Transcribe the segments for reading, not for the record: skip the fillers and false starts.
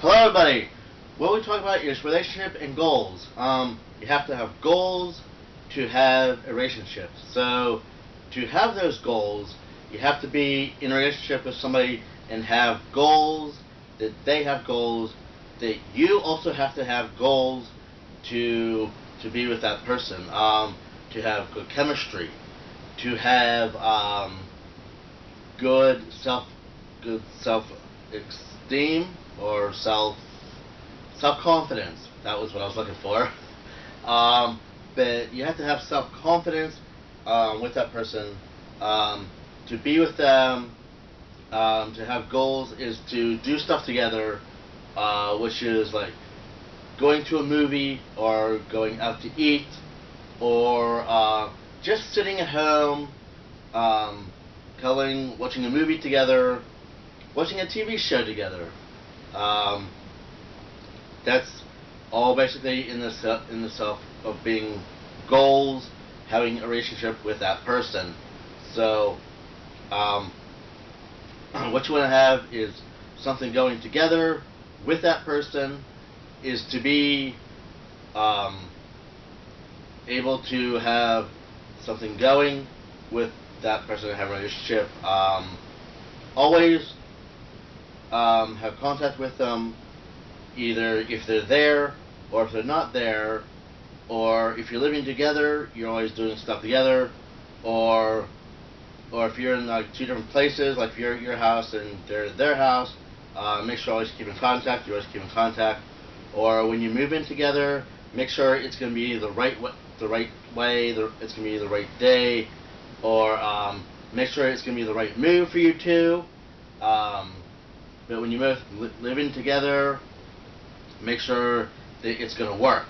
Hello, everybody. What we talk about is relationship and goals. You have to have goals to have a relationship. So, to have those goals, you have to be in a relationship with somebody and have goals that they have goals that you also have to have goals to be with that person. To have good chemistry, to have good self esteem or self confidence. That was what I was looking for. But you have to have self confidence with that person. To be with them, to have goals is to do stuff together, which is like going to a movie or going out to eat or just sitting at home, watching a movie together, watching a TV show together. Um, that's all basically in the self of being goals, having a relationship with that person. So, um, what you want to have is something going together with that person, is to be um, able to have something going with that person and have a relationship. Always have contact with them, either if they're there or if they're not there, or if you're living together, you're always doing stuff together, or if you're in like two different places, like if you're at your house and they're at their house, make sure you always keep in contact. You always keep in contact. Or when you move in together, make sure it's going to be the right way. It's going to be the right day, or make sure it's going to be the right move for you two. But when you both living together, make sure that it's going to work,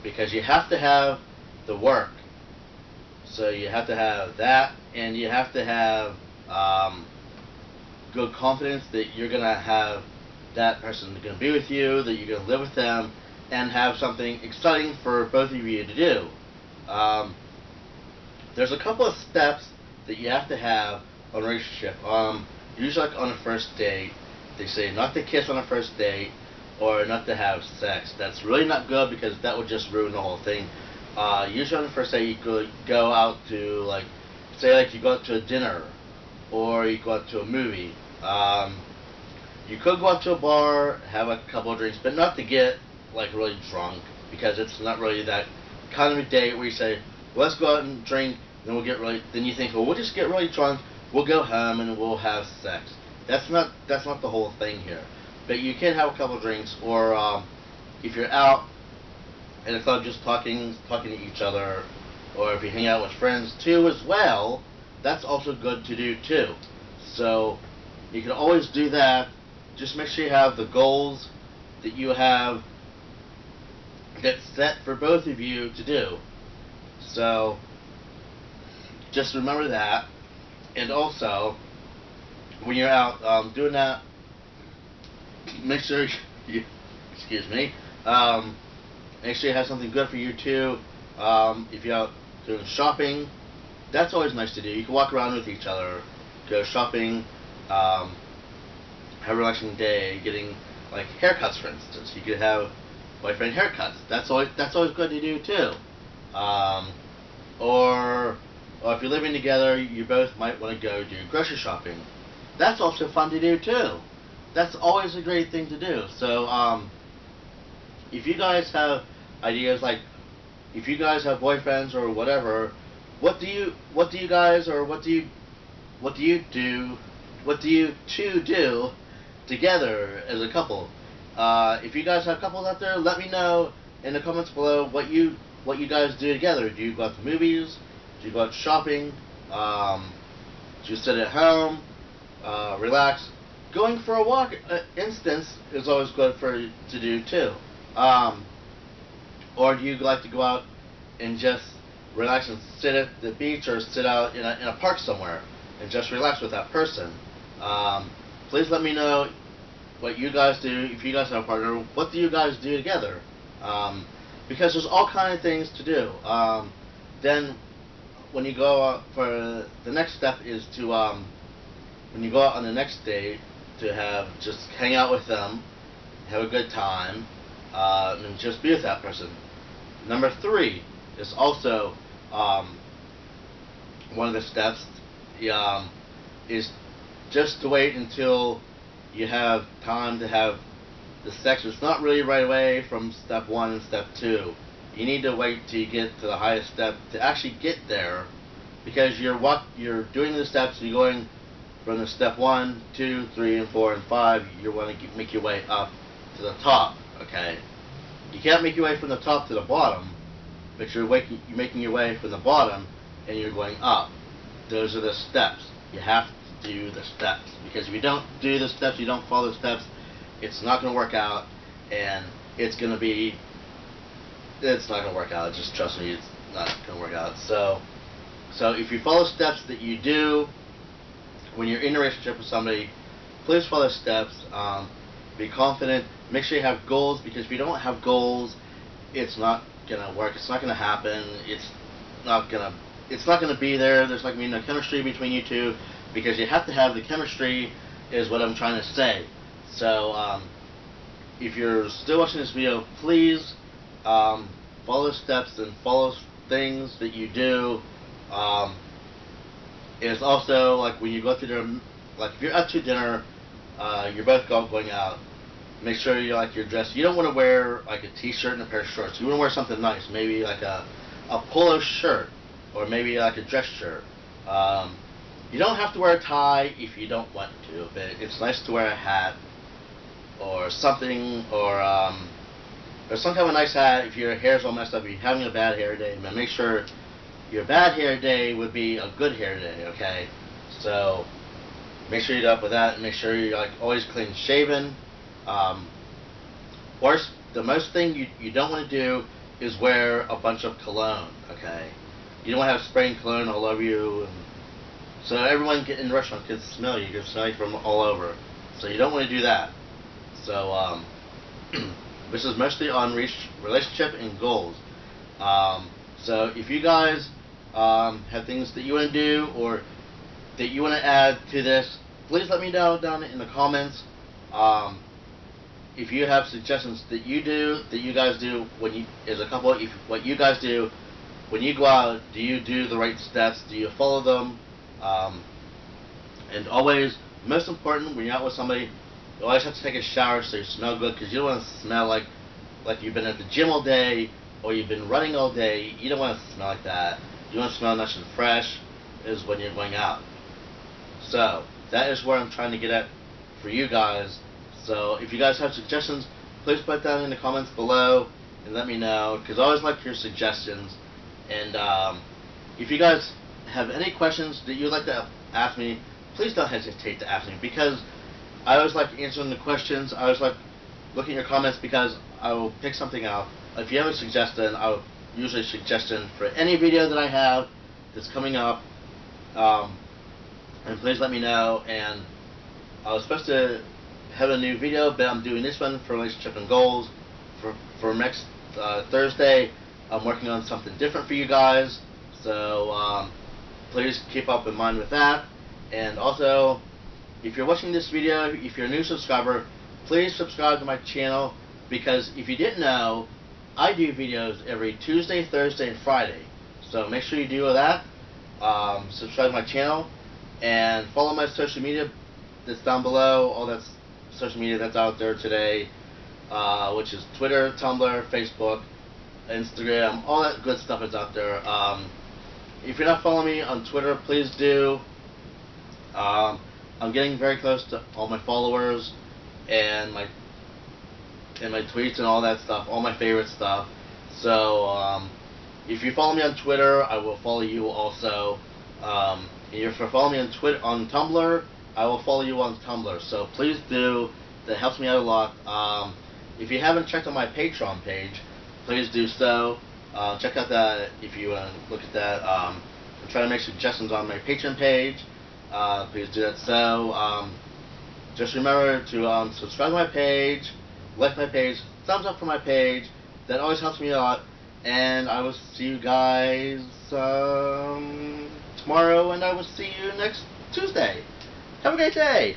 because you have to have the work. So you have to have that, and you have to have good confidence that you're going to have that person going to be with you, that you're going to live with them, and have something exciting for both of you to do. There's a couple of steps that you have to have on a relationship. Usually, like on a first date, they say not to kiss on a first date or not to have sex. That's really not good, because that would just ruin the whole thing. Usually on the first date, you could go out to, like, say like you go out to a dinner or you go out to a movie. You could go out to a bar, have like a couple of drinks, but not to get like really drunk, because it's not really that kind of a date where you say, well, let's go out and drink, then we'll get really. Then you think, well, we'll just get really drunk, we'll go home and we'll have sex. That's not the whole thing here. But you can have a couple of drinks, or if you're out in a club just talking to each other, or if you hang out with friends too as well, that's also good to do too. So you can always do that. Just make sure you have the goals that you have that's set for both of you to do. So just remember that. And also, when you're out doing that, make sure you, excuse me, make sure you have something good for you too. If you're out doing shopping, that's always nice to do. You can walk around with each other, go shopping, have a relaxing day, getting like haircuts, for instance. You could have boyfriend haircuts. That's always good to do too. Um, or or if you're living together, you both might want to go do grocery shopping. That's also fun to do too. That's always a great thing to do. So if you guys have ideas, like if you guys have boyfriends or whatever, what do you guys, or what do you do what do you two do together as a couple? If you guys have couples out there, let me know in the comments below what you guys do together. Do you go out to movies? Do you go out shopping? Do you sit at home, relax? Going for a walk, instance, is always good to do too. Um, or do you like to go out and just relax and sit at the beach, or sit out in a park somewhere and just relax with that person? Um, Please let me know what you guys do. If you guys have a partner, what do you guys do together? Because there's all kind of things to do. Then when you go out for the next step is to when you go out on the next date, to have just hang out with them, have a good time, and just be with that person. Number 3 is also one of the steps, is just to wait until you have time to have the sex. It's not really right away from step 1 and step 2. You need to wait till you get to the highest step to actually get there, because you're doing the steps. You're going from the step 1, 2, 3, and 4, and 5. You want to make your way up to the top. Okay, you can't make your way from the top to the bottom, but you're making your way from the bottom and you're going up. Those are the steps. You have to do the steps, because if you don't do the steps, you don't follow the steps, it's not going to work out, and it's not going to work out. Just trust me, it's not going to work out. So if you follow steps that you do when you're in a relationship with somebody, please follow steps. Be confident. Make sure you have goals, because if you don't have goals, it's not gonna work. It's not gonna happen. It's not gonna be there. There's not gonna be no chemistry between you two, because you have to have the chemistry, is what I'm trying to say. So if you're still watching this video, please follow steps and follow things that you do. It's also like when you go to dinner, like if you're out to dinner, you're both going out, make sure you're dressed. You don't want to wear like a t-shirt and a pair of shorts. You want to wear something nice, maybe like a polo shirt, or maybe like a dress shirt. You don't have to wear a tie if you don't want to, but it's nice to wear a hat or something, or some kind of a nice hat. If your hair's all messed up, if you're having a bad hair day, but make sure your bad hair day would be a good hair day. Okay, so make sure you're up with that, and make sure you're always clean shaven. Worst, the most thing you don't want to do is wear a bunch of cologne. Okay, you don't want to have spraying cologne all over you, and so everyone in the restaurant can smell you. You can smell you from all over. So you don't want to do that. So this is mostly on relationship and goals. So if you guys have things that you want to do, or that you want to add to this, please let me know down in the comments. If you have suggestions that you guys do when you, as a couple, what you guys do when you go out, do you do the right steps? Do you follow them? And always, most important, when you're out with somebody, you always have to take a shower so you smell good, because you don't want to smell like you've been at the gym all day, or you've been running all day. You don't want to smell like that. You want to smell nice and fresh is when you're going out. So that is where I'm trying to get at for you guys. So if you guys have suggestions, please put it down in the comments below and let me know, because I always like your suggestions. And if you guys have any questions that you'd like to ask me, please don't hesitate to ask me, because I always like answering the questions. I always like looking at your comments, because I will pick something out. If you have a suggestion, I will usually suggestion for any video that I have that's coming up. And please let me know. And I was supposed to have a new video, but I'm doing this one for relationship and goals for next Thursday. I'm working on something different for you guys, so please keep up in mind with that. And also, if you're watching this video, if you're a new subscriber, please subscribe to my channel, because if you didn't know, I do videos every Tuesday, Thursday, and Friday. So make sure you do that. Subscribe to my channel and follow my social media that's down below. All that social media that's out there today, which is Twitter, Tumblr, Facebook, Instagram, all that good stuff is out there. If you're not following me on Twitter, please do. I'm getting very close to all my followers and my tweets and all that stuff, all my favorite stuff. So if you follow me on Twitter, I will follow you also. If you follow me on Tumblr, I will follow you on Tumblr. So please do. That helps me out a lot. If you haven't checked out my Patreon page, please do so. Check out that if you want to look at that. I'm trying to make suggestions on my Patreon page. Please do that. So just remember to subscribe to my page, like my page, thumbs up for my page. That always helps me a lot. And I will see you guys tomorrow, and I will see you next Tuesday. Have a great day.